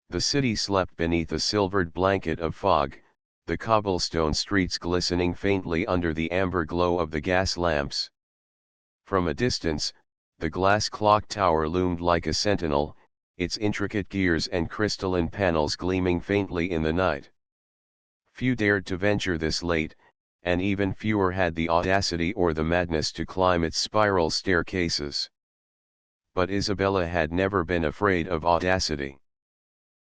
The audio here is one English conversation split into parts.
The city slept beneath a silvered blanket of fog, the cobblestone streets glistening faintly under the amber glow of the gas lamps. From a distance, the glass clock tower loomed like a sentinel, its intricate gears and crystalline panels gleaming faintly in the night. Few dared to venture this late, and even fewer had the audacity or the madness to climb its spiral staircases. But Isabella had never been afraid of audacity.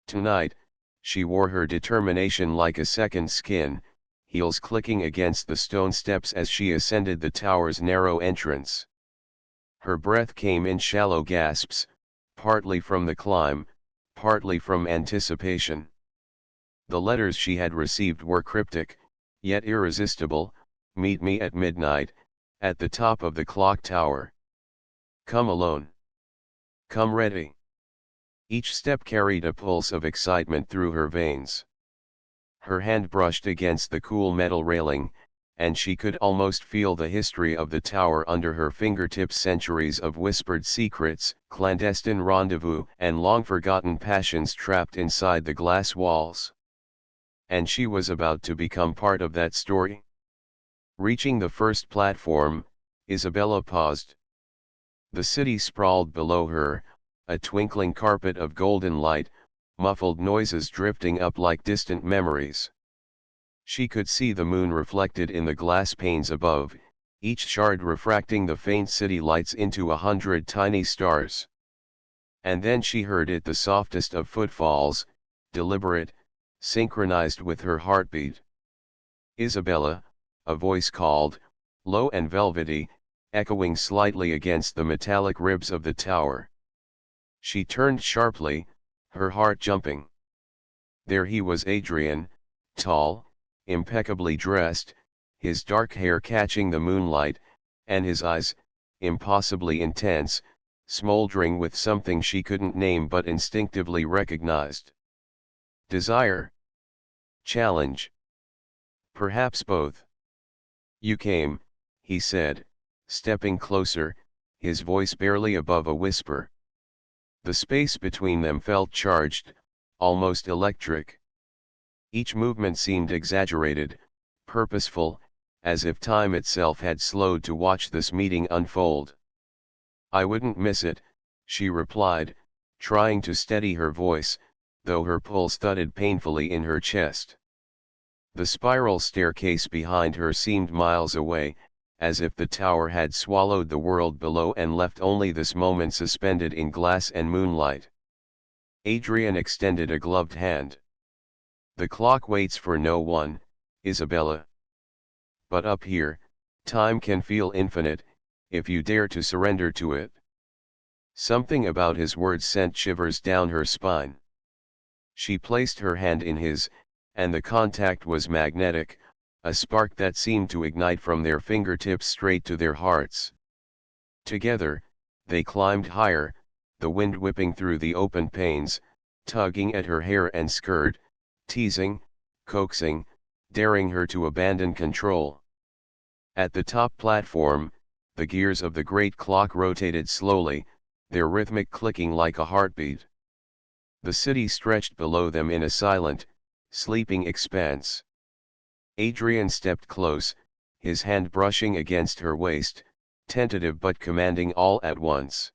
Tonight, she wore her determination like a second skin, heels clicking against the stone steps as she ascended the tower's narrow entrance. Her breath came in shallow gasps, partly from the climb, partly from anticipation. The letters she had received were cryptic, yet irresistible: "Meet me at midnight, at the top of the clock tower. Come alone. Come ready." Each step carried a pulse of excitement through her veins. Her hand brushed against the cool metal railing, and she could almost feel the history of the tower under her fingertips: centuries of whispered secrets, clandestine rendezvous, and long-forgotten passions trapped inside the glass walls. And she was about to become part of that story. Reaching the first platform, Isabella paused. The city sprawled below her, a twinkling carpet of golden light, muffled noises drifting up like distant memories. She could see the moon reflected in the glass panes above, each shard refracting the faint city lights into 100 tiny stars. And then she heard it, the softest of footfalls, deliberate, synchronized with her heartbeat. "Isabella," a voice called, low and velvety, echoing slightly against the metallic ribs of the tower. She turned sharply, her heart jumping. There he was, Adrian, tall, impeccably dressed, his dark hair catching the moonlight, and his eyes, impossibly intense, smoldering with something she couldn't name but instinctively recognized. Desire? Challenge? Perhaps both. "You came," he said, stepping closer, his voice barely above a whisper. The space between them felt charged, almost electric. Each movement seemed exaggerated, purposeful, as if time itself had slowed to watch this meeting unfold. "I wouldn't miss it," she replied, trying to steady her voice, though her pulse thudded painfully in her chest. The spiral staircase behind her seemed miles away, as if the tower had swallowed the world below and left only this moment suspended in glass and moonlight. Adrian extended a gloved hand. "The clock waits for no one, Isabella. But up here, time can feel infinite, if you dare to surrender to it." Something about his words sent shivers down her spine. She placed her hand in his, and the contact was magnetic, a spark that seemed to ignite from their fingertips straight to their hearts. Together, they climbed higher, the wind whipping through the open panes, tugging at her hair and skirt, teasing, coaxing, daring her to abandon control. At the top platform, the gears of the great clock rotated slowly, their rhythmic clicking like a heartbeat. The city stretched below them in a silent, sleeping expanse. Adrian stepped close, his hand brushing against her waist, tentative but commanding all at once.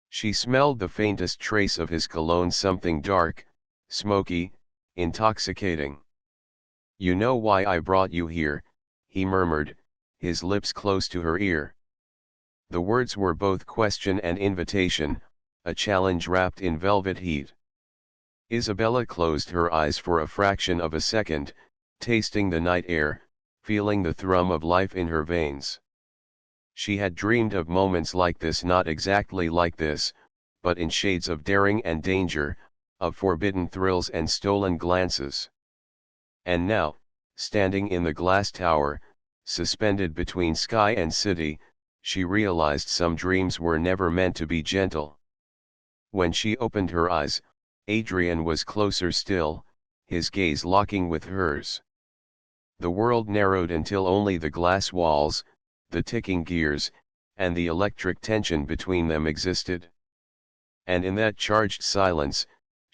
She smelled the faintest trace of his cologne, something dark, smoky, intoxicating. "You know why I brought you here," he murmured, his lips close to her ear. The words were both question and invitation, a challenge wrapped in velvet heat. Isabella closed her eyes for a fraction of a second, tasting the night air, feeling the thrum of life in her veins. She had dreamed of moments like this, not exactly like this, but in shades of daring and danger, of forbidden thrills and stolen glances. And now, standing in the glass tower, suspended between sky and city, she realized some dreams were never meant to be gentle. When she opened her eyes, Adrian was closer still, his gaze locking with hers. The world narrowed until only the glass walls, the ticking gears, and the electric tension between them existed. And in that charged silence,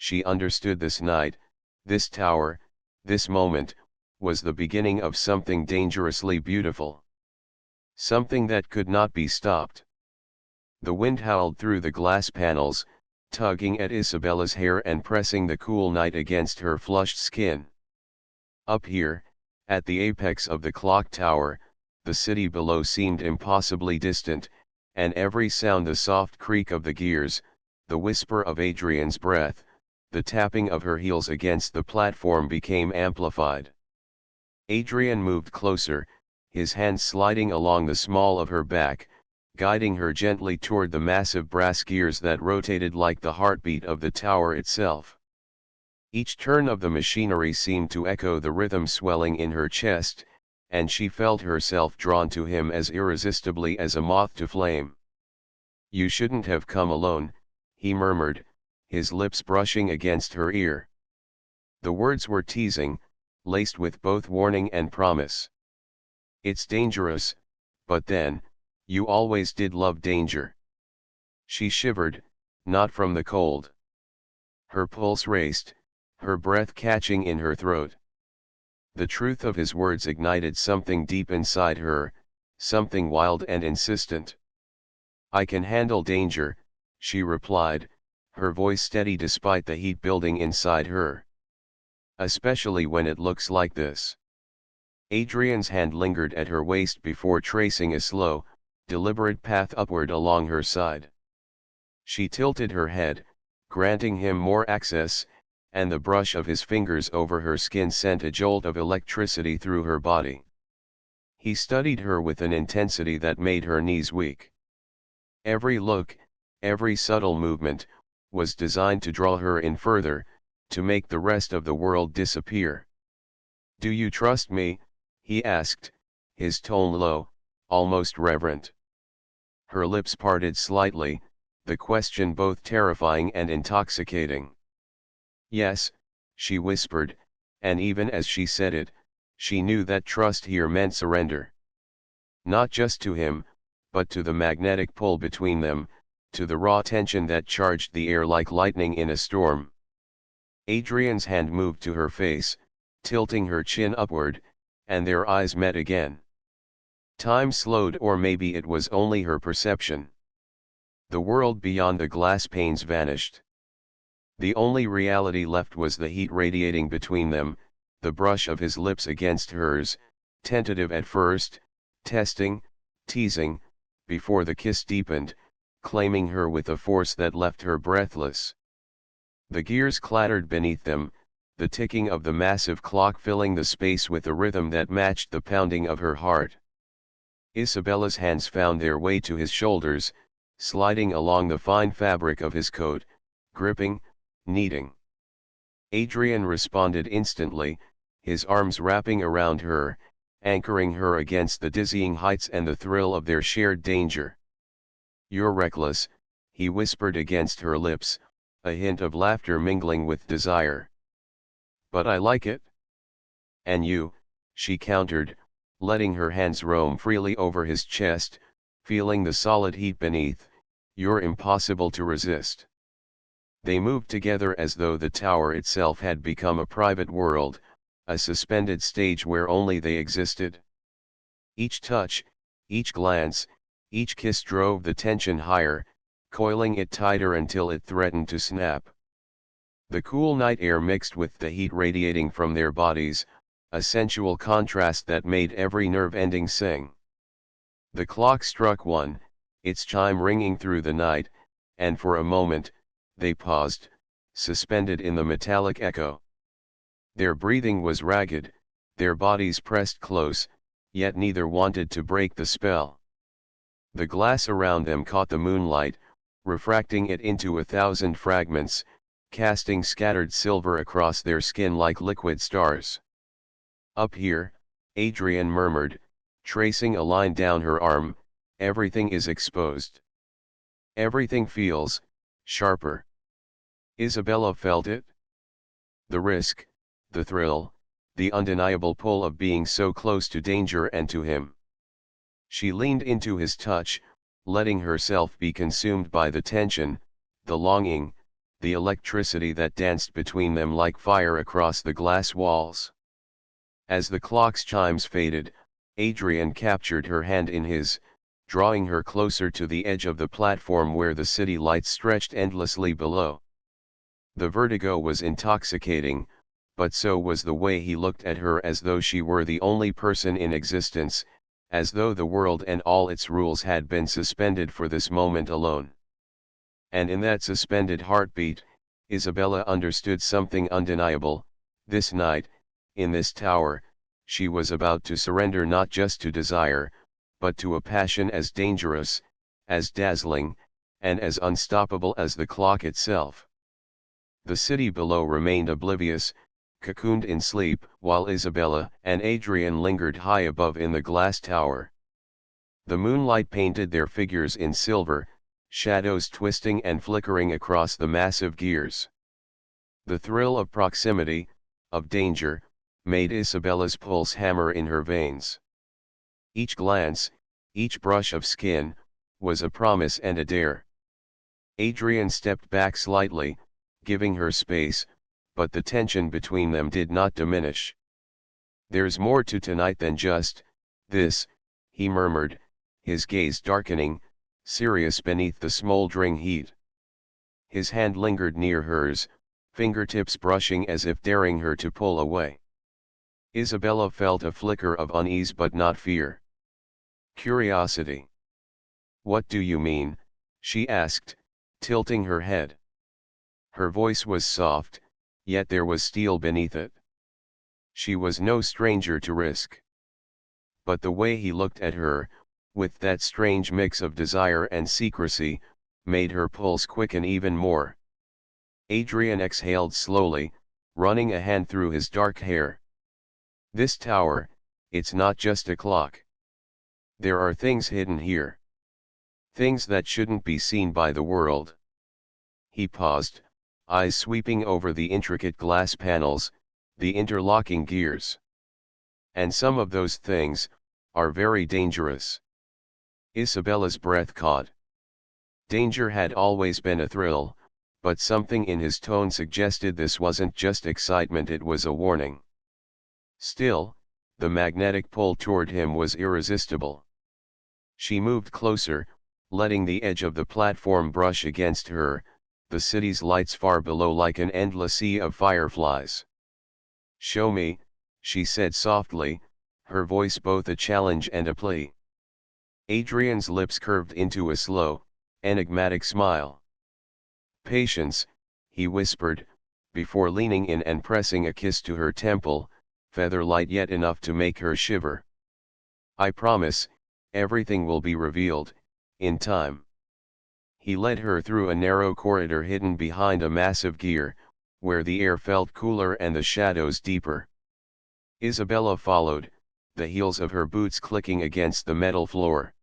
she understood this night, this tower, this moment, was the beginning of something dangerously beautiful. Something that could not be stopped. The wind howled through the glass panels, tugging at Isabella's hair and pressing the cool night against her flushed skin. Up here, at the apex of the clock tower, the city below seemed impossibly distant, and every sound, the soft creak of the gears, the whisper of Adrian's breath, the tapping of her heels against the platform became amplified. Adrian moved closer, his hands sliding along the small of her back, guiding her gently toward the massive brass gears that rotated like the heartbeat of the tower itself. Each turn of the machinery seemed to echo the rhythm swelling in her chest, and she felt herself drawn to him as irresistibly as a moth to flame. "You shouldn't have come alone," he murmured, his lips brushing against her ear. The words were teasing, laced with both warning and promise. "It's dangerous, but then, you always did love danger." She shivered, not from the cold. Her pulse raced, her breath catching in her throat. The truth of his words ignited something deep inside her, something wild and insistent. "I can handle danger," she replied, her voice steady despite the heat building inside her. "Especially when it looks like this." Adrian's hand lingered at her waist before tracing a slow, deliberate path upward along her side. She tilted her head, granting him more access, and the brush of his fingers over her skin sent a jolt of electricity through her body. He studied her with an intensity that made her knees weak. Every look, every subtle movement, was designed to draw her in further, to make the rest of the world disappear. "Do you trust me?" he asked, his tone low, almost reverent. Her lips parted slightly, the question both terrifying and intoxicating. "Yes," she whispered, and even as she said it, she knew that trust here meant surrender. Not just to him, but to the magnetic pull between them, to the raw tension that charged the air like lightning in a storm. Adrian's hand moved to her face, tilting her chin upward, and their eyes met again. Time slowed, or maybe it was only her perception. The world beyond the glass panes vanished. The only reality left was the heat radiating between them, the brush of his lips against hers, tentative at first, testing, teasing, before the kiss deepened, claiming her with a force that left her breathless. The gears clattered beneath them, the ticking of the massive clock filling the space with a rhythm that matched the pounding of her heart. Isabella's hands found their way to his shoulders, sliding along the fine fabric of his coat, gripping, kneading. Adrian responded instantly, his arms wrapping around her, anchoring her against the dizzying heights and the thrill of their shared danger. "You're reckless," he whispered against her lips, a hint of laughter mingling with desire. "But I like it." "And you," she countered, letting her hands roam freely over his chest, feeling the solid heat beneath, "you're impossible to resist." They moved together as though the tower itself had become a private world, a suspended stage where only they existed. Each touch, each glance, each kiss drove the tension higher, coiling it tighter until it threatened to snap. The cool night air mixed with the heat radiating from their bodies, a sensual contrast that made every nerve ending sing. The clock struck 1, its chime ringing through the night, and for a moment, they paused, suspended in the metallic echo. Their breathing was ragged, their bodies pressed close, yet neither wanted to break the spell. The glass around them caught the moonlight, refracting it into 1,000 fragments, casting scattered silver across their skin like liquid stars. "Up here," Adrian murmured, tracing a line down her arm, "everything is exposed. Everything feels sharper." Isabella felt it. The risk, the thrill, the undeniable pull of being so close to danger and to him. She leaned into his touch, letting herself be consumed by the tension, the longing, the electricity that danced between them like fire across the glass walls. As the clock's chimes faded, Adrian captured her hand in his, drawing her closer to the edge of the platform where the city lights stretched endlessly below. The vertigo was intoxicating, but so was the way he looked at her, as though she were the only person in existence, as though the world and all its rules had been suspended for this moment alone. And in that suspended heartbeat, Isabella understood something undeniable. This night, in this tower, she was about to surrender not just to desire, but to a passion as dangerous, as dazzling, and as unstoppable as the clock itself. The city below remained oblivious, cocooned in sleep, while Isabella and Adrian lingered high above in the glass tower. The moonlight painted their figures in silver, shadows twisting and flickering across the massive gears. The thrill of proximity, of danger, made Isabella's pulse hammer in her veins. Each glance, each brush of skin, was a promise and a dare. Adrian stepped back slightly, giving her space, but the tension between them did not diminish. "There's more to tonight than just this," he murmured, his gaze darkening, serious beneath the smoldering heat. His hand lingered near hers, fingertips brushing as if daring her to pull away. Isabella felt a flicker of unease but not fear. Curiosity. "What do you mean?" she asked, tilting her head. Her voice was soft, yet there was steel beneath it. She was no stranger to risk. But the way he looked at her, with that strange mix of desire and secrecy, made her pulse quicken even more. Adrian exhaled slowly, running a hand through his dark hair. "This tower, it's not just a clock. There are things hidden here. Things that shouldn't be seen by the world." He paused, eyes sweeping over the intricate glass panels, the interlocking gears. "And some of those things are very dangerous." Isabella's breath caught. Danger had always been a thrill, but something in his tone suggested this wasn't just excitement, it was a warning. Still, the magnetic pull toward him was irresistible. She moved closer, letting the edge of the platform brush against her, the city's lights far below like an endless sea of fireflies. "Show me," she said softly, her voice both a challenge and a plea. Adrian's lips curved into a slow, enigmatic smile. "Patience," he whispered, before leaning in and pressing a kiss to her temple, feather-light yet enough to make her shiver. "I promise, everything will be revealed, in time." He led her through a narrow corridor hidden behind a massive gear, where the air felt cooler and the shadows deeper. Isabella followed, the heels of her boots clicking against the metal floor.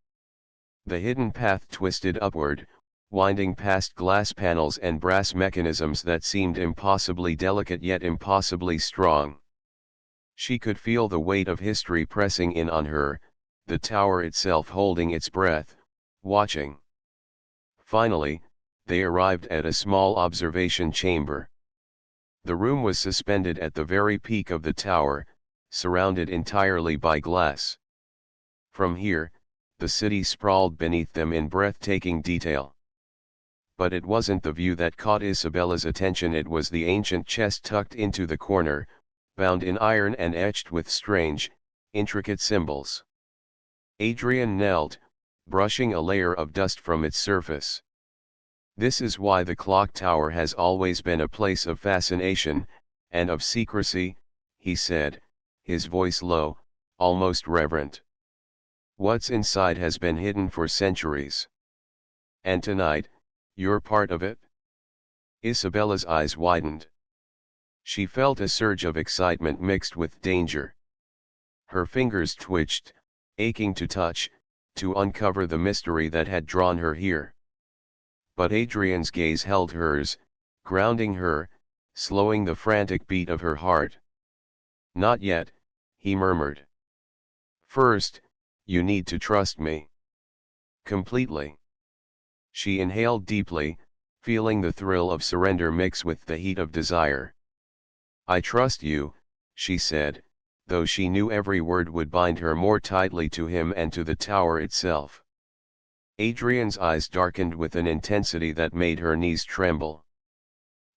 The hidden path twisted upward, winding past glass panels and brass mechanisms that seemed impossibly delicate yet impossibly strong. She could feel the weight of history pressing in on her, the tower itself holding its breath, watching. Finally, they arrived at a small observation chamber. The room was suspended at the very peak of the tower, surrounded entirely by glass. From here, the city sprawled beneath them in breathtaking detail. But it wasn't the view that caught Isabella's attention, it was the ancient chest tucked into the corner, bound in iron and etched with strange, intricate symbols. Adrian knelt, brushing a layer of dust from its surface. "This is why the clock tower has always been a place of fascination, and of secrecy," he said, his voice low, almost reverent. "What's inside has been hidden for centuries. And tonight, you're part of it?" Isabella's eyes widened. She felt a surge of excitement mixed with danger. Her fingers twitched, aching to touch, to uncover the mystery that had drawn her here. But Adrian's gaze held hers, grounding her, slowing the frantic beat of her heart. "Not yet," he murmured. "First, you need to trust me. Completely." She inhaled deeply, feeling the thrill of surrender mix with the heat of desire. "I trust you," she said, though she knew every word would bind her more tightly to him and to the tower itself. Adrian's eyes darkened with an intensity that made her knees tremble.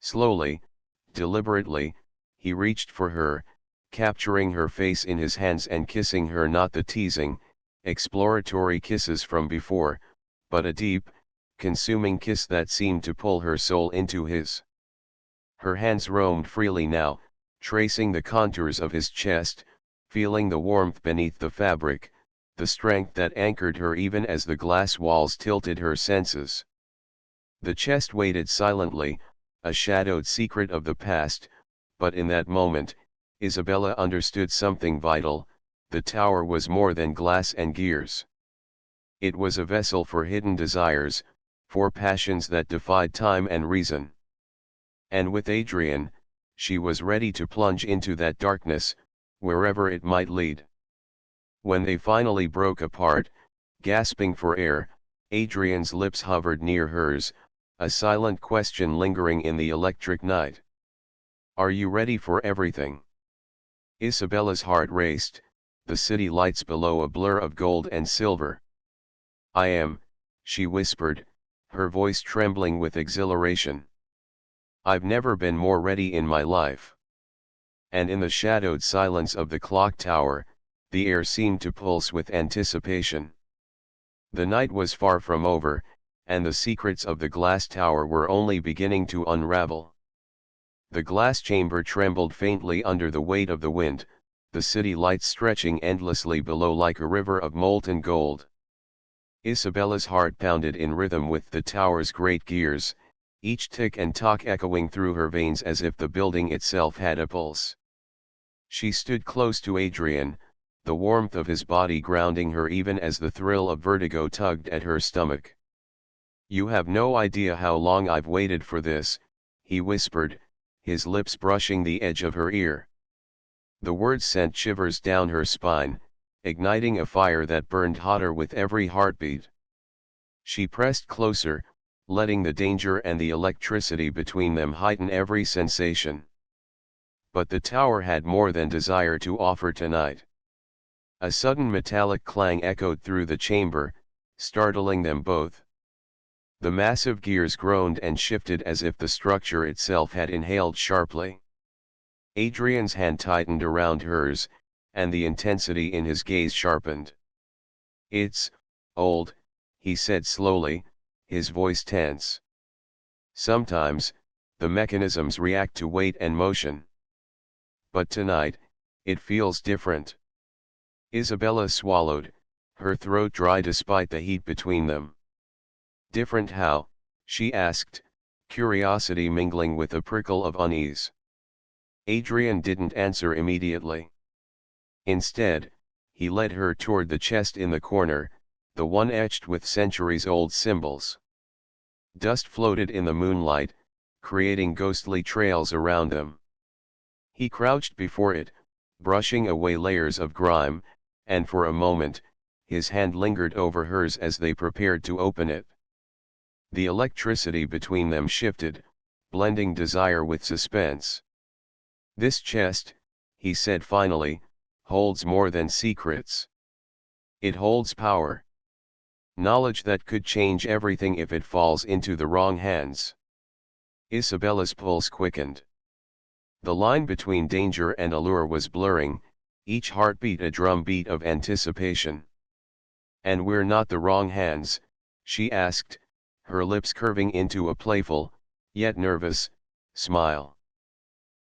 Slowly, deliberately, he reached for her, capturing her face in his hands and kissing her, not the teasing, exploratory kisses from before, but a deep, consuming kiss that seemed to pull her soul into his. Her hands roamed freely now, tracing the contours of his chest, feeling the warmth beneath the fabric, the strength that anchored her even as the glass walls tilted her senses. The chest waited silently, a shadowed secret of the past, but in that moment, Isabella understood something vital: the tower was more than glass and gears. It was a vessel for hidden desires, for passions that defied time and reason. And with Adrian, she was ready to plunge into that darkness, wherever it might lead. When they finally broke apart, gasping for air, Adrian's lips hovered near hers, a silent question lingering in the electric night. "Are you ready for everything?" Isabella's heart raced, the city lights below a blur of gold and silver. "I am," she whispered, her voice trembling with exhilaration. "I've never been more ready in my life." And in the shadowed silence of the clock tower, the air seemed to pulse with anticipation. The night was far from over, and the secrets of the glass tower were only beginning to unravel. The glass chamber trembled faintly under the weight of the wind, the city lights stretching endlessly below like a river of molten gold. Isabella's heart pounded in rhythm with the tower's great gears, each tick and tock echoing through her veins as if the building itself had a pulse. She stood close to Adrian, the warmth of his body grounding her even as the thrill of vertigo tugged at her stomach. "You have no idea how long I've waited for this," he whispered, his lips brushing the edge of her ear. The words sent shivers down her spine, igniting a fire that burned hotter with every heartbeat. She pressed closer, letting the danger and the electricity between them heighten every sensation. But the tower had more than desire to offer tonight. A sudden metallic clang echoed through the chamber, startling them both. The massive gears groaned and shifted as if the structure itself had inhaled sharply. Adrian's hand tightened around hers, and the intensity in his gaze sharpened. "It's old," he said slowly, his voice tense. "Sometimes, the mechanisms react to weight and motion. But tonight, it feels different." Isabella swallowed, her throat dry despite the heat between them. "Different how?" she asked, curiosity mingling with a prickle of unease. Adrian didn't answer immediately. Instead, he led her toward the chest in the corner, the one etched with centuries-old symbols. Dust floated in the moonlight, creating ghostly trails around them. He crouched before it, brushing away layers of grime, and for a moment, his hand lingered over hers as they prepared to open it. The electricity between them shifted, blending desire with suspense. "This chest," he said finally, "holds more than secrets. It holds power. Knowledge that could change everything if it falls into the wrong hands." Isabella's pulse quickened. The line between danger and allure was blurring, each heartbeat a drumbeat of anticipation. "And we're not the wrong hands?" she asked, her lips curving into a playful, yet nervous, smile.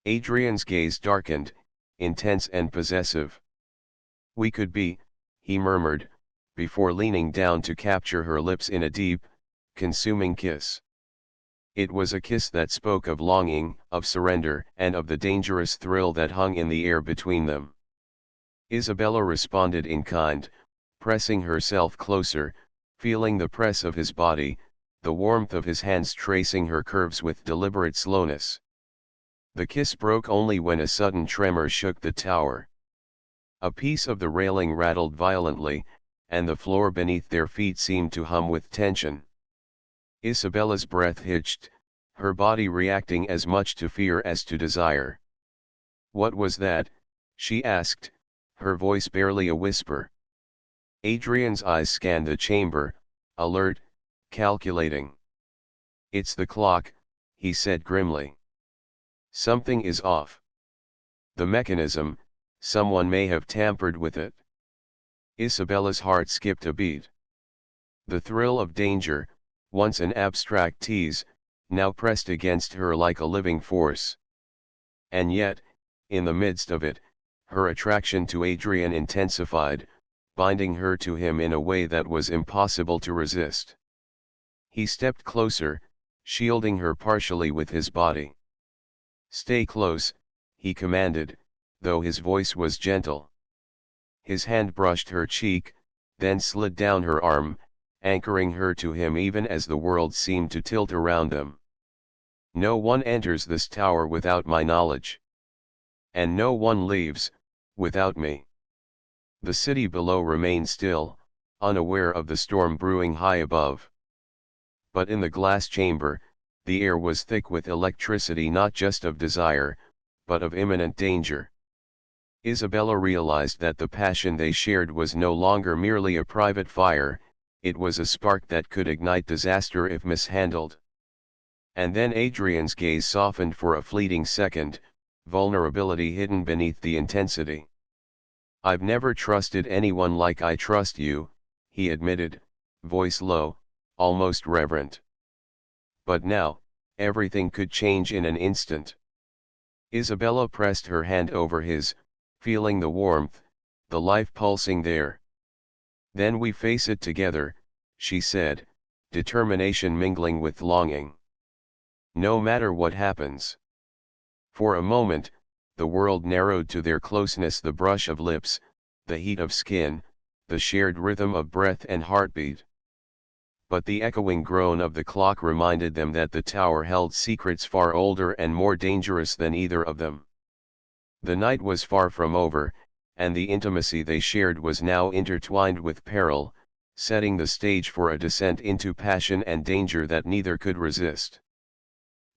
Adrian's gaze darkened, intense and possessive. "We could be," he murmured, before leaning down to capture her lips in a deep, consuming kiss. It was a kiss that spoke of longing, of surrender, and of the dangerous thrill that hung in the air between them. Isabella responded in kind, pressing herself closer, feeling the press of his body, the warmth of his hands tracing her curves with deliberate slowness. The kiss broke only when a sudden tremor shook the tower. A piece of the railing rattled violently, and the floor beneath their feet seemed to hum with tension. Isabella's breath hitched, her body reacting as much to fear as to desire. "What was that?" she asked, her voice barely a whisper. Adrian's eyes scanned the chamber, alert, calculating. "It's the clock," he said grimly. "Something is off. The mechanism, someone may have tampered with it." Isabella's heart skipped a beat. The thrill of danger, once an abstract tease, now pressed against her like a living force. And yet, in the midst of it, her attraction to Adrian intensified, binding her to him in a way that was impossible to resist. He stepped closer, shielding her partially with his body. "Stay close," he commanded, though his voice was gentle. His hand brushed her cheek, then slid down her arm, anchoring her to him even as the world seemed to tilt around them. "No one enters this tower without my knowledge. And no one leaves, without me." The city below remained still, unaware of the storm brewing high above. But in the glass chamber, the air was thick with electricity, not just of desire, but of imminent danger. Isabella realized that the passion they shared was no longer merely a private fire, it was a spark that could ignite disaster if mishandled. And then Adrian's gaze softened for a fleeting second, vulnerability hidden beneath the intensity. "I've never trusted anyone like I trust you," he admitted, voice low, almost reverent. "But now, everything could change in an instant." Isabella pressed her hand over his, feeling the warmth, the life pulsing there. "Then we face it together," she said, determination mingling with longing. "No matter what happens." For a moment, the world narrowed to their closeness, the brush of lips, the heat of skin, the shared rhythm of breath and heartbeat. But the echoing groan of the clock reminded them that the tower held secrets far older and more dangerous than either of them. The night was far from over, and the intimacy they shared was now intertwined with peril, setting the stage for a descent into passion and danger that neither could resist.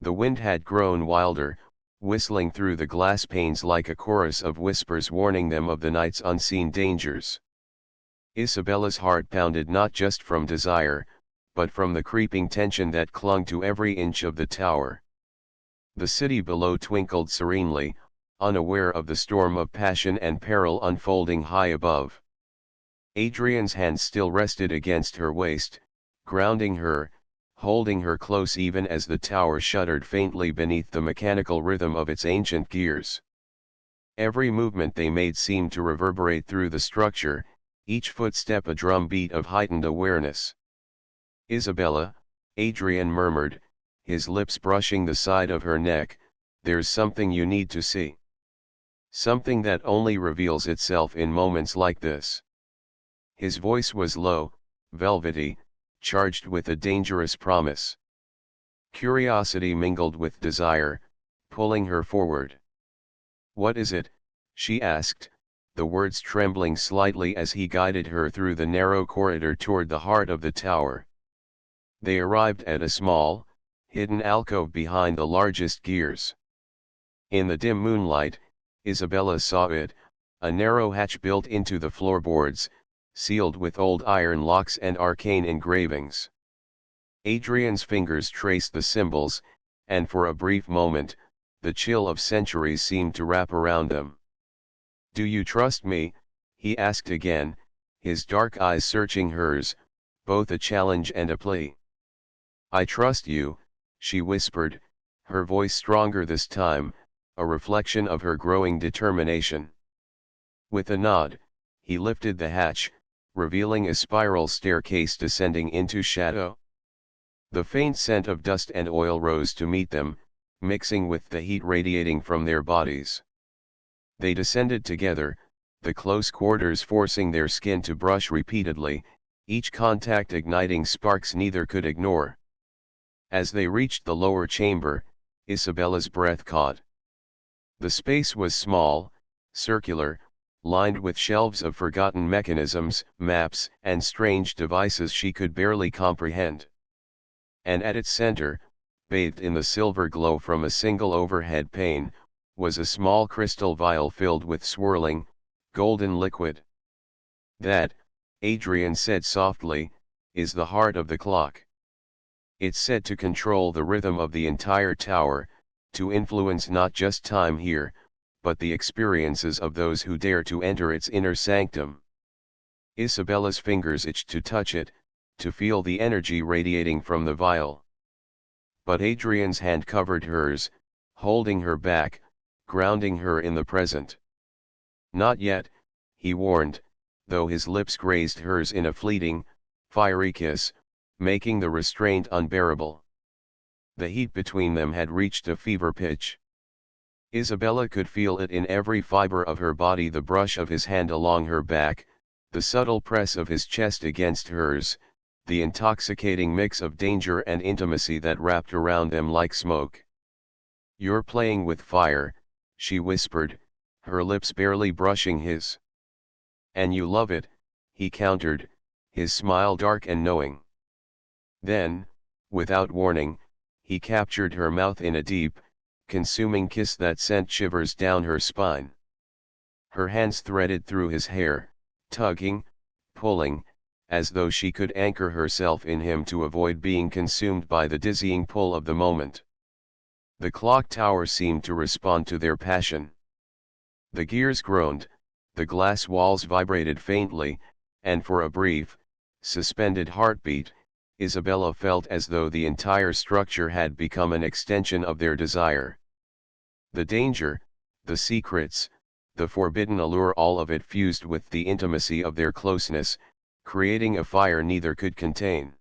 The wind had grown wilder, whistling through the glass panes like a chorus of whispers warning them of the night's unseen dangers. Isabella's heart pounded not just from desire, but from the creeping tension that clung to every inch of the tower. The city below twinkled serenely, unaware of the storm of passion and peril unfolding high above. Adrian's hand still rested against her waist, grounding her, holding her close even as the tower shuddered faintly beneath the mechanical rhythm of its ancient gears. Every movement they made seemed to reverberate through the structure, each footstep a drumbeat of heightened awareness. "Isabella," Adrian murmured, his lips brushing the side of her neck, "there's something you need to see. Something that only reveals itself in moments like this." His voice was low, velvety, charged with a dangerous promise. Curiosity mingled with desire, pulling her forward. "What is it?" she asked, the words trembling slightly as he guided her through the narrow corridor toward the heart of the tower. They arrived at a small, hidden alcove behind the largest gears. In the dim moonlight, Isabella saw it, a narrow hatch built into the floorboards, sealed with old iron locks and arcane engravings. Adrian's fingers traced the symbols, and for a brief moment, the chill of centuries seemed to wrap around them. "Do you trust me?" he asked again, his dark eyes searching hers, both a challenge and a plea. "I trust you," she whispered, her voice stronger this time, a reflection of her growing determination. With a nod, he lifted the hatch, revealing a spiral staircase descending into shadow. The faint scent of dust and oil rose to meet them, mixing with the heat radiating from their bodies. They descended together, the close quarters forcing their skin to brush repeatedly, each contact igniting sparks neither could ignore. As they reached the lower chamber, Isabella's breath caught. The space was small, circular, lined with shelves of forgotten mechanisms, maps, and strange devices she could barely comprehend. And at its center, bathed in the silver glow from a single overhead pane, was a small crystal vial filled with swirling, golden liquid. That, Adrian said softly, is the heart of the clock. It's said to control the rhythm of the entire tower, to influence not just time here, but the experiences of those who dare to enter its inner sanctum. Isabella's fingers itched to touch it, to feel the energy radiating from the vial. But Adrian's hand covered hers, holding her back, grounding her in the present. Not yet, he warned, though his lips grazed hers in a fleeting, fiery kiss, making the restraint unbearable. The heat between them had reached a fever pitch. Isabella could feel it in every fiber of her body, the brush of his hand along her back, the subtle press of his chest against hers, the intoxicating mix of danger and intimacy that wrapped around them like smoke. "You're playing with fire," she whispered, her lips barely brushing his. "And you love it," he countered, his smile dark and knowing. Then, without warning, he captured her mouth in a deep, consuming kiss that sent shivers down her spine. Her hands threaded through his hair, tugging, pulling, as though she could anchor herself in him to avoid being consumed by the dizzying pull of the moment. The clock tower seemed to respond to their passion. The gears groaned, the glass walls vibrated faintly, and for a brief, suspended heartbeat, Isabella felt as though the entire structure had become an extension of their desire. The danger, the secrets, the forbidden allure, all of it fused with the intimacy of their closeness, creating a fire neither could contain.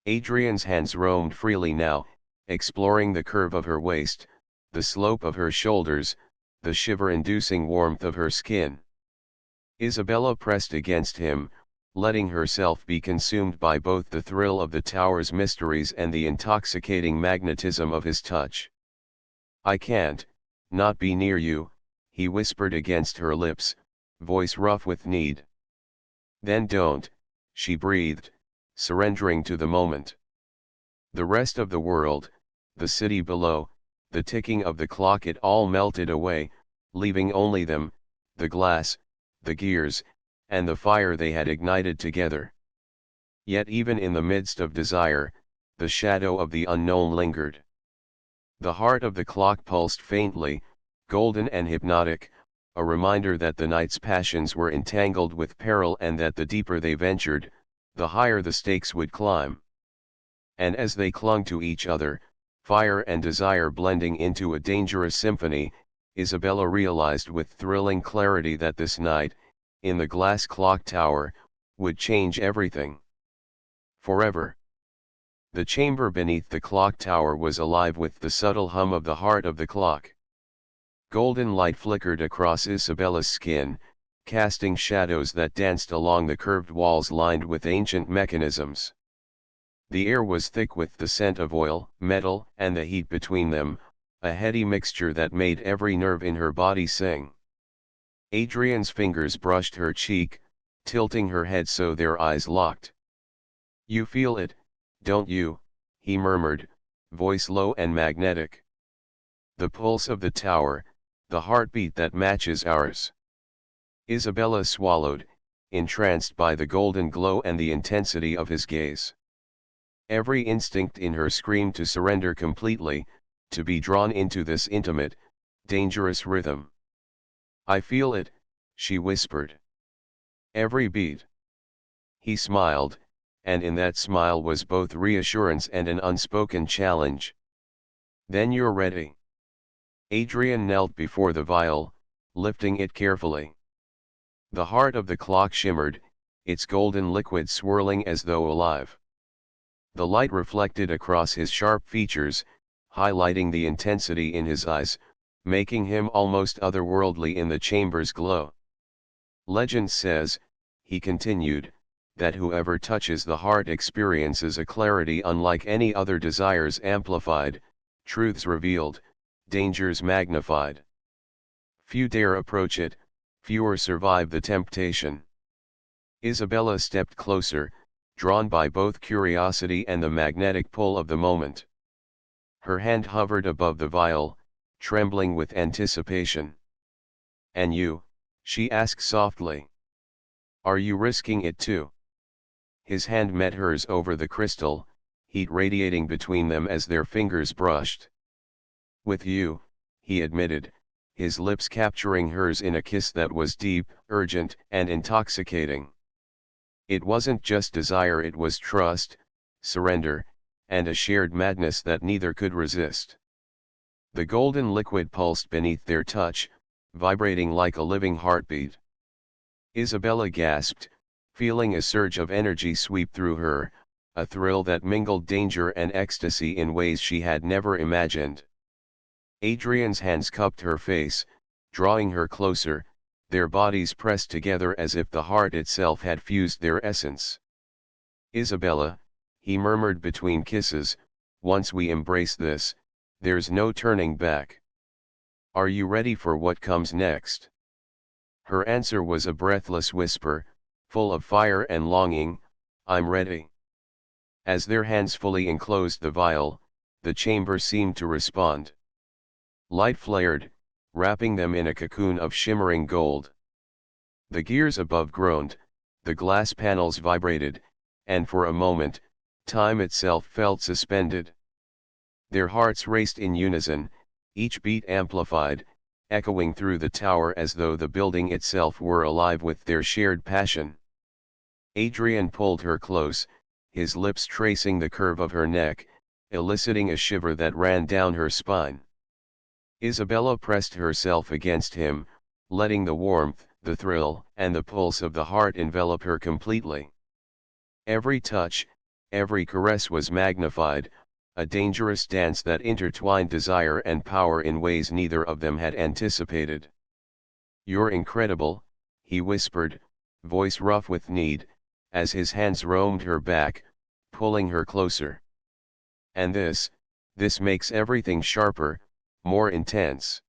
Adrian's hands roamed freely now, exploring the curve of her waist, the slope of her shoulders, the shiver-inducing warmth of her skin. Isabella pressed against him, letting herself be consumed by both the thrill of the tower's mysteries and the intoxicating magnetism of his touch. "I can't, not be near you," he whispered against her lips, voice rough with need. "Then don't," she breathed, surrendering to the moment. The rest of the world, the city below, the ticking of the clock, it all melted away, leaving only them, the glass, the gears, and the fire they had ignited together. Yet even in the midst of desire, the shadow of the unknown lingered. The heart of the clock pulsed faintly, golden and hypnotic, a reminder that the night's passions were entangled with peril and that the deeper they ventured, the higher the stakes would climb. And as they clung to each other, fire and desire blending into a dangerous symphony, Isabella realized with thrilling clarity that this night, in the glass clock tower, would change everything. Forever. The chamber beneath the clock tower was alive with the subtle hum of the heart of the clock. Golden light flickered across Isabella's skin, casting shadows that danced along the curved walls lined with ancient mechanisms. The air was thick with the scent of oil, metal, and the heat between them, a heady mixture that made every nerve in her body sing. Adrian's fingers brushed her cheek, tilting her head so their eyes locked. "You feel it, don't you?" he murmured, voice low and magnetic. "The pulse of the tower, the heartbeat that matches ours." Isabella swallowed, entranced by the golden glow and the intensity of his gaze. Every instinct in her screamed to surrender completely, to be drawn into this intimate, dangerous rhythm. "I feel it," she whispered. "Every beat." He smiled, and in that smile was both reassurance and an unspoken challenge. "Then you're ready." Adrian knelt before the vial, lifting it carefully. The heart of the clock shimmered, its golden liquid swirling as though alive. The light reflected across his sharp features, highlighting the intensity in his eyes, making him almost otherworldly in the chamber's glow. "Legend says," he continued, "that whoever touches the heart experiences a clarity unlike any other, desires amplified, truths revealed, dangers magnified. Few dare approach it, fewer survive the temptation." Isabella stepped closer, drawn by both curiosity and the magnetic pull of the moment. Her hand hovered above the vial, trembling with anticipation. "And you?" she asked softly. "Are you risking it too?" His hand met hers over the crystal, heat radiating between them as their fingers brushed. "With you," he admitted, his lips capturing hers in a kiss that was deep, urgent, and intoxicating. It wasn't just desire, it was trust, surrender, and a shared madness that neither could resist. The golden liquid pulsed beneath their touch, vibrating like a living heartbeat. Isabella gasped, feeling a surge of energy sweep through her, a thrill that mingled danger and ecstasy in ways she had never imagined. Adrian's hands cupped her face, drawing her closer, their bodies pressed together as if the heart itself had fused their essence. "Isabella," he murmured between kisses, "once we embrace this, there's no turning back. Are you ready for what comes next?" Her answer was a breathless whisper, full of fire and longing, "I'm ready." As their hands fully enclosed the vial, the chamber seemed to respond. Light flared, wrapping them in a cocoon of shimmering gold. The gears above groaned, the glass panels vibrated, and for a moment, time itself felt suspended. Their hearts raced in unison, each beat amplified, echoing through the tower as though the building itself were alive with their shared passion. Adrian pulled her close, his lips tracing the curve of her neck, eliciting a shiver that ran down her spine. Isabella pressed herself against him, letting the warmth, the thrill, and the pulse of the heart envelop her completely. Every touch, every caress was magnified, a dangerous dance that intertwined desire and power in ways neither of them had anticipated. "You're incredible," he whispered, voice rough with need, as his hands roamed her back, pulling her closer. "And this makes everything sharper, more intense.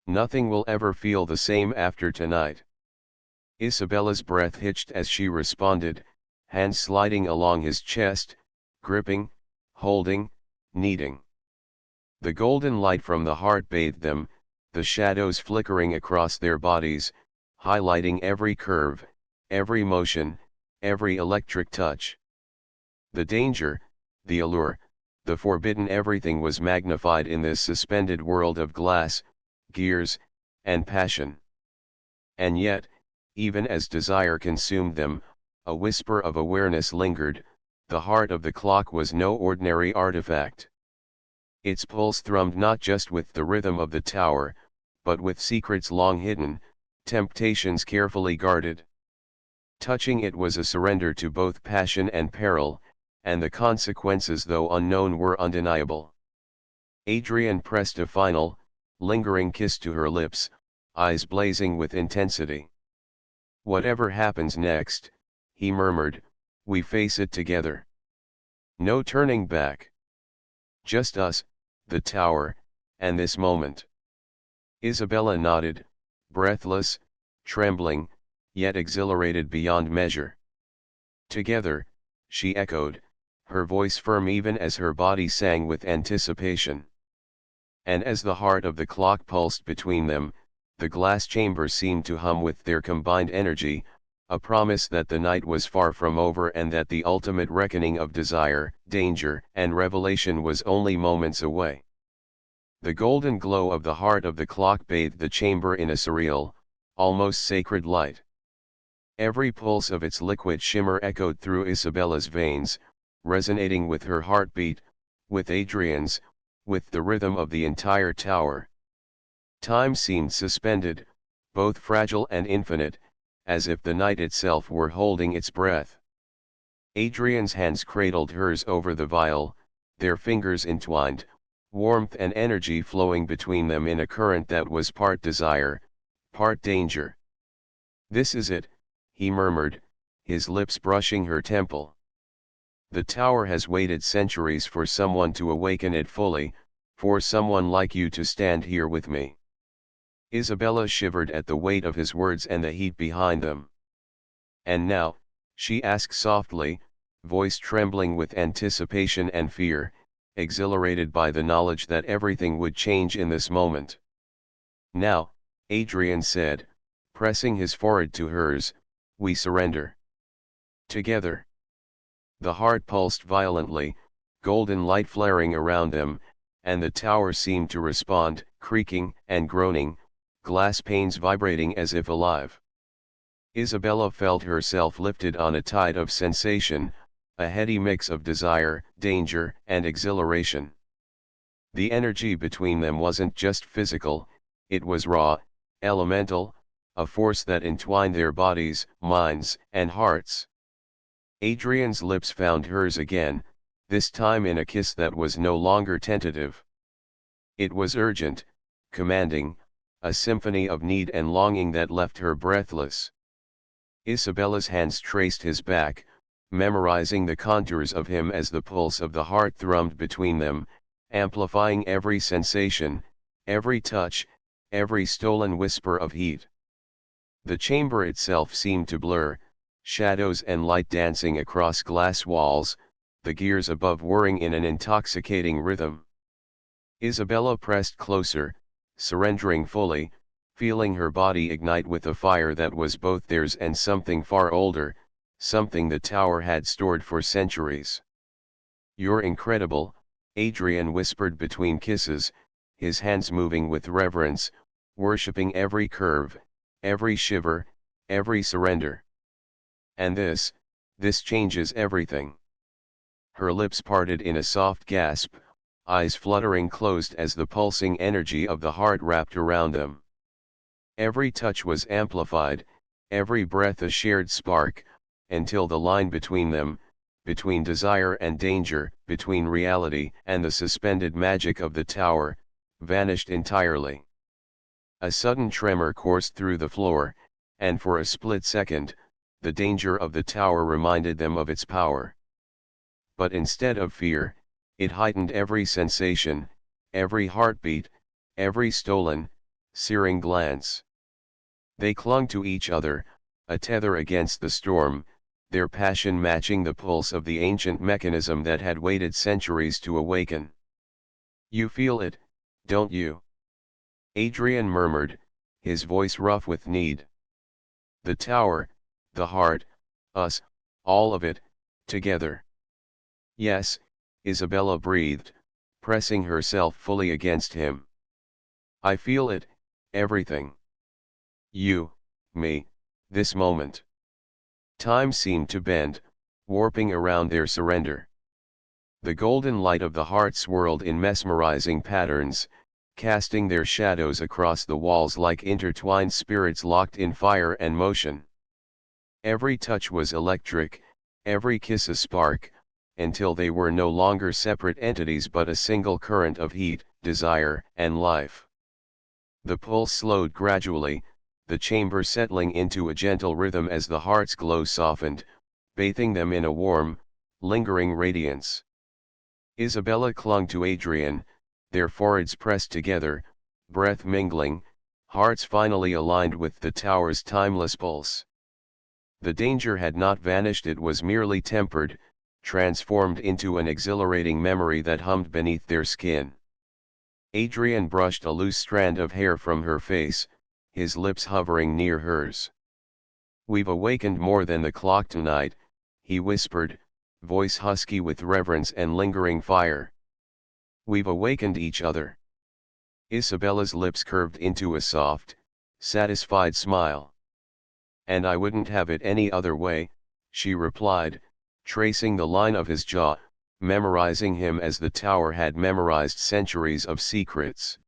Nothing will ever feel the same after tonight." Isabella's breath hitched as she responded, hands sliding along his chest, gripping, holding, kneading. The golden light from the heart bathed them, the shadows flickering across their bodies, highlighting every curve, every motion, every electric touch. The danger, the allure, the forbidden everything was magnified in this suspended world of glass, gears, and passion. And yet, even as desire consumed them, a whisper of awareness lingered. The heart of the clock was no ordinary artifact. Its pulse thrummed not just with the rhythm of the tower, but with secrets long hidden, temptations carefully guarded. Touching it was a surrender to both passion and peril, and the consequences, though unknown, were undeniable. Adrian pressed a final, lingering kiss to her lips, eyes blazing with intensity. "Whatever happens next," he murmured, "we face it together. No turning back. Just us, the tower, and this moment." Isabella nodded, breathless, trembling, yet exhilarated beyond measure. "Together," she echoed, her voice firm even as her body sang with anticipation. And as the heart of the clock pulsed between them, the glass chamber seemed to hum with their combined energy, a promise that the night was far from over and that the ultimate reckoning of desire, danger, and revelation was only moments away. The golden glow of the heart of the clock bathed the chamber in a surreal, almost sacred light. Every pulse of its liquid shimmer echoed through Isabella's veins, resonating with her heartbeat, with Adrian's, with the rhythm of the entire tower. Time seemed suspended, both fragile and infinite, as if the night itself were holding its breath. Adrian's hands cradled hers over the vial, their fingers entwined, warmth and energy flowing between them in a current that was part desire, part danger. "This is it," he murmured, his lips brushing her temple. "The tower has waited centuries for someone to awaken it fully, for someone like you to stand here with me." Isabella shivered at the weight of his words and the heat behind them. "And now," she asked softly, voice trembling with anticipation and fear, exhilarated by the knowledge that everything would change in this moment. "Now," Adrian said, pressing his forehead to hers, "we surrender. Together." The heart pulsed violently, golden light flaring around them, and the tower seemed to respond, creaking and groaning, glass panes vibrating as if alive. Isabella felt herself lifted on a tide of sensation, a heady mix of desire, danger, and exhilaration. The energy between them wasn't just physical, it was raw, elemental, a force that entwined their bodies, minds, and hearts. Adrian's lips found hers again, this time in a kiss that was no longer tentative. It was urgent, commanding, a symphony of need and longing that left her breathless. Isabella's hands traced his back, memorizing the contours of him as the pulse of the heart thrummed between them, amplifying every sensation, every touch, every stolen whisper of heat. The chamber itself seemed to blur, shadows and light dancing across glass walls, the gears above whirring in an intoxicating rhythm. Isabella pressed closer, surrendering fully, feeling her body ignite with a fire that was both theirs and something far older, something the tower had stored for centuries. "You're incredible," Adrian whispered between kisses, his hands moving with reverence, worshipping every curve, every shiver, every surrender. "And this changes everything." Her lips parted in a soft gasp, eyes fluttering closed as the pulsing energy of the heart wrapped around them. Every touch was amplified, every breath a shared spark, until the line between them, between desire and danger, between reality and the suspended magic of the tower, vanished entirely. A sudden tremor coursed through the floor, and for a split second, the danger of the tower reminded them of its power. But instead of fear, it heightened every sensation, every heartbeat, every stolen, searing glance. They clung to each other, a tether against the storm, their passion matching the pulse of the ancient mechanism that had waited centuries to awaken. "You feel it, don't you?" Adrian murmured, his voice rough with need. "The tower, the heart, us, all of it, together." "Yes," Isabella breathed, pressing herself fully against him. "I feel it, everything. You, me, this moment." Time seemed to bend, warping around their surrender. The golden light of the heart swirled in mesmerizing patterns, casting their shadows across the walls like intertwined spirits locked in fire and motion. Every touch was electric, every kiss a spark, until they were no longer separate entities but a single current of heat, desire, and life. The pulse slowed gradually, the chamber settling into a gentle rhythm as the heart's glow softened, bathing them in a warm, lingering radiance. Isabella clung to Adrian, their foreheads pressed together, breath mingling, hearts finally aligned with the tower's timeless pulse. The danger had not vanished, it was merely tempered, transformed into an exhilarating memory that hummed beneath their skin. Adrian brushed a loose strand of hair from her face, his lips hovering near hers. "We've awakened more than the clock tonight," he whispered, voice husky with reverence and lingering fire. "We've awakened each other." Isabella's lips curved into a soft, satisfied smile. "And I wouldn't have it any other way," she replied, tracing the line of his jaw, memorizing him as the tower had memorized centuries of secrets.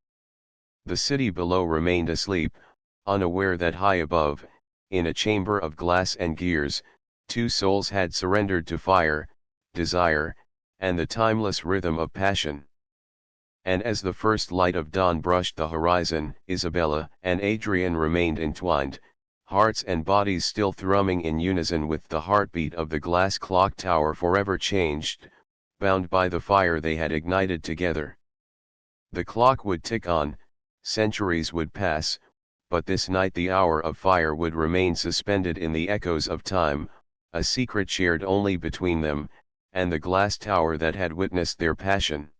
The city below remained asleep, unaware that high above, in a chamber of glass and gears, two souls had surrendered to fire, desire, and the timeless rhythm of passion. And as the first light of dawn brushed the horizon, Isabella and Adrian remained entwined, hearts and bodies still thrumming in unison with the heartbeat of the glass clock tower forever changed, bound by the fire they had ignited together. The clock would tick on, centuries would pass, but this night the hour of fire would remain suspended in the echoes of time, a secret shared only between them, and the glass tower that had witnessed their passion.